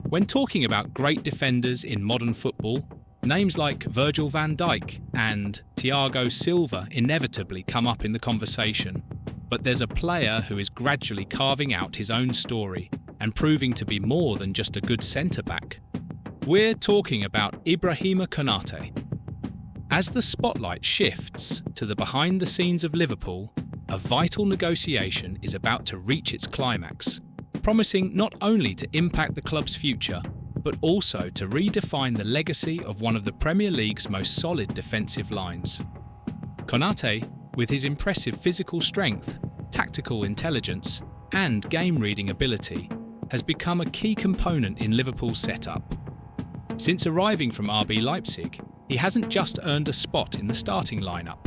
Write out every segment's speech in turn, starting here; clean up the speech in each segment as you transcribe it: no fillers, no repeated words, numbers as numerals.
When talking about great defenders in modern football, names like Virgil van Dijk and Thiago Silva inevitably come up in the conversation. But there's a player who is gradually carving out his own story and proving to be more than just a good centre-back. We're talking about Ibrahima Konaté. As the spotlight shifts to the behind the scenes of Liverpool, a vital negotiation is about to reach its climax, promising not only to impact the club's future, but also to redefine the legacy of one of the Premier League's most solid defensive lines. Konaté, with his impressive physical strength, tactical intelligence, and game-reading ability, has become a key component in Liverpool's setup. Since arriving from RB Leipzig, he hasn't just earned a spot in the starting lineup.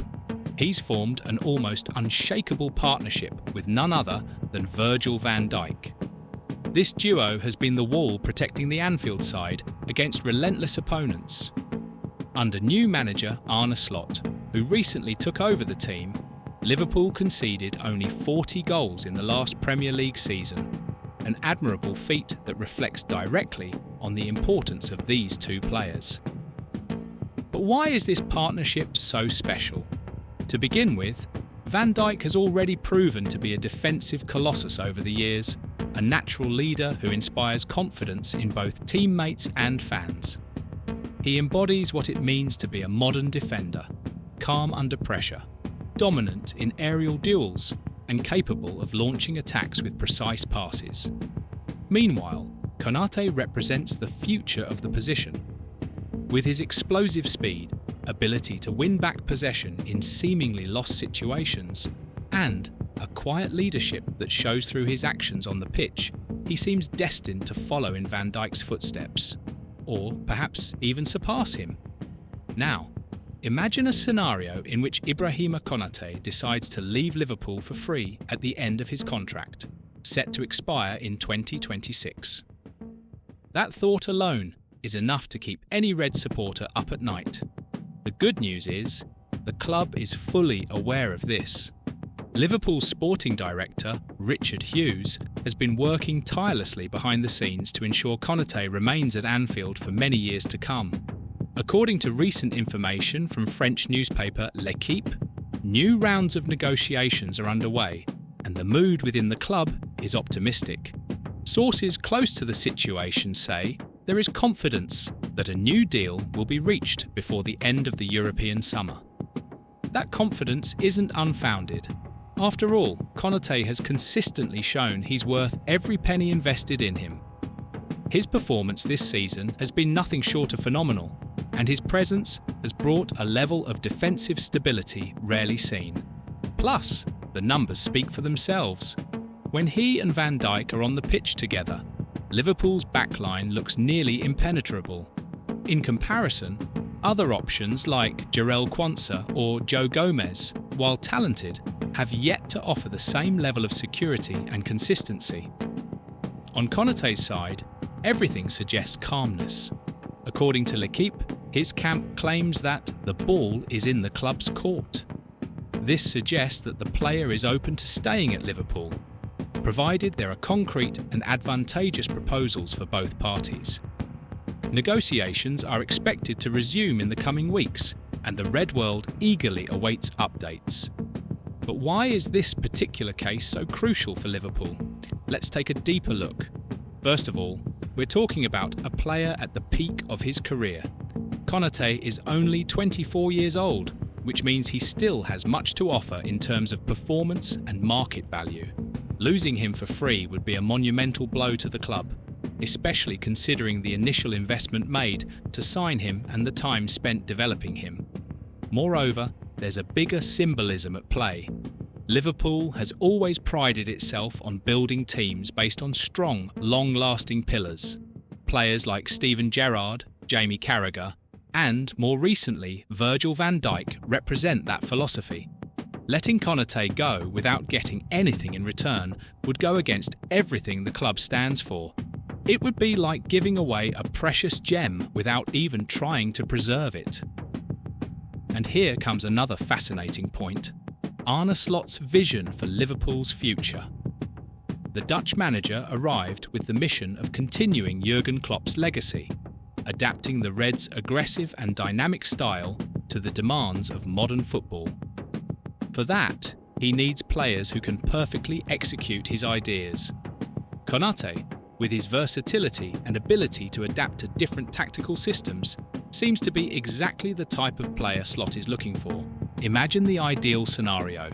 He's formed an almost unshakable partnership with none other than Virgil van Dijk. This duo has been the wall protecting the Anfield side against relentless opponents. Under new manager ARNE SLOT, who recently took over the team, Liverpool conceded only 40 goals in the last Premier League season, an admirable feat that reflects directly on the importance of these two players. But why is this partnership so special? To begin with, Van Dijk has already proven to be a defensive colossus over the years, a natural leader who inspires confidence in both teammates and fans. He embodies what it means to be a modern defender, calm under pressure, dominant in aerial duels, and capable of launching attacks with precise passes. Meanwhile, Konaté represents the future of the position. With his explosive speed, ability to win back possession in seemingly lost situations, and a quiet leadership that shows through his actions on the pitch, he seems destined to follow in Van Dijk's footsteps, or perhaps even surpass him. Now, imagine a scenario in which Ibrahima Konaté decides to leave Liverpool for free at the end of his contract, set to expire in 2026. That thought alone is enough to keep any Red supporter up at night. The good news is, the club is fully aware of this. Liverpool's sporting director, Richard Hughes, has been working tirelessly behind the scenes to ensure Konaté remains at Anfield for many years to come. According to recent information from French newspaper L'Équipe, new rounds of negotiations are underway, and the mood within the club is optimistic. Sources close to the situation say there is confidence that a new deal will be reached before the end of the European summer. That confidence isn't unfounded. After all, Konaté has consistently shown he's worth every penny invested in him. His performance this season has been nothing short of phenomenal, and his presence has brought a level of defensive stability rarely seen. Plus, the numbers speak for themselves. When he and Van Dijk are on the pitch together, Liverpool's backline looks nearly impenetrable. In comparison, other options like Jarell Quansah or Joe Gomez, while talented, have yet to offer the same level of security and consistency. On Konaté's side, everything suggests calmness. According to L'Équipe, his camp claims that the ball is in the club's court. This suggests that the player is open to staying at Liverpool, provided there are concrete and advantageous proposals for both parties. Negotiations are expected to resume in the coming weeks, and the Red World eagerly awaits updates. But why is this particular case so crucial for Liverpool? Let's take a deeper look. First of all, we're talking about a player at the peak of his career. Konaté is only 24 years old, which means he still has much to offer in terms of performance and market value. Losing him for free would be a monumental blow to the club, especially considering the initial investment made to sign him and the time spent developing him. Moreover, there's a bigger symbolism at play. Liverpool has always prided itself on building teams based on strong, long-lasting pillars. Players like Steven Gerrard, Jamie Carragher, and, more recently, Virgil van Dijk represent that philosophy. Letting Konaté go without getting anything in return would go against everything the club stands for. It would be like giving away a precious gem without even trying to preserve it. And here comes another fascinating point: ARNE SLOT's vision for Liverpool's future. the Dutch manager arrived with the mission of continuing Jurgen Klopp's legacy, adapting the Reds' aggressive and dynamic style to the demands of modern football. For that, he needs players who can perfectly execute his ideas. Konaté, with his versatility and ability to adapt to different tactical systems, seems to be exactly the type of player Slot is looking for. Imagine the ideal scenario: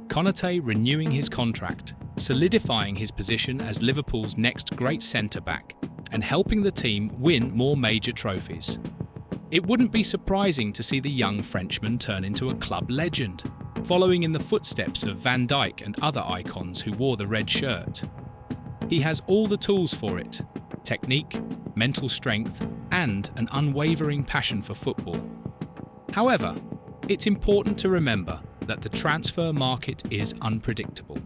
Konaté renewing his contract, solidifying his position as Liverpool's next great centre-back, and helping the team win more major trophies. It wouldn't be surprising to see the young Frenchman turn into a club legend, following in the footsteps of Van Dijk and other icons who wore the red shirt. He has all the tools for it: technique, mental strength, and an unwavering passion for football. However, it's important to remember that the transfer market is unpredictable.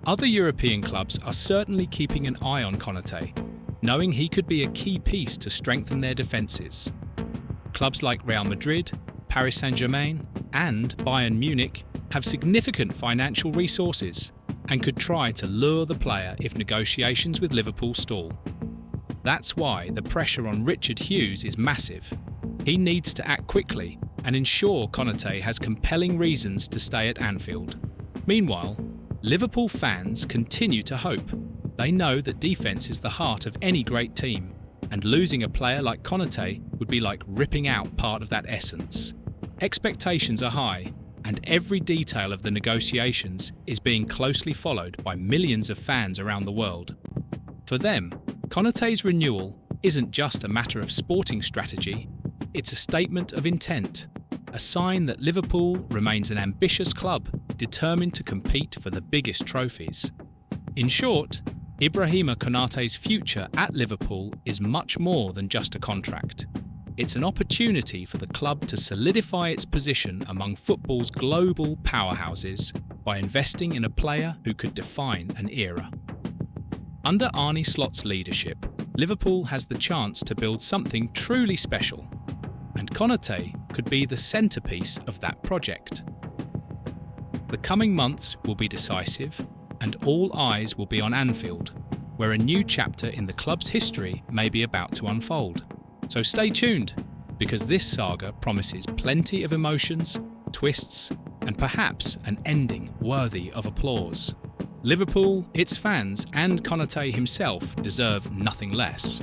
Other European clubs are certainly keeping an eye on Konaté, knowing he could be a key piece to strengthen their defences. Clubs like Real Madrid, Paris Saint-Germain, and Bayern Munich have significant financial resources and could try to lure the player if negotiations with Liverpool stall. That's why the pressure on Richard Hughes is massive. He needs to act quickly and ensure Konaté has compelling reasons to stay at Anfield. Meanwhile, Liverpool fans continue to hope. They know that defence is the heart of any great team, and losing a player like Konaté would be like ripping out part of that essence. Expectations are high, and every detail of the negotiations is being closely followed by millions of fans around the world. For them, Konaté's renewal isn't just a matter of sporting strategy, it's a statement of intent, a sign that Liverpool remains an ambitious club determined to compete for the biggest trophies. In short, Ibrahima Konaté's future at Liverpool is much more than just a contract. It's an opportunity for the club to solidify its position among football's global powerhouses by investing in a player who could define an era. Under ARNE SLOT's leadership, Liverpool has the chance to build something truly special, and Konaté could be the centrepiece of that project. The coming months will be decisive, and all eyes will be on Anfield, where a new chapter in the club's history may be about to unfold. So stay tuned, because this saga promises plenty of emotions, twists, and perhaps an ending worthy of applause. Liverpool, its fans, and Konaté himself deserve nothing less.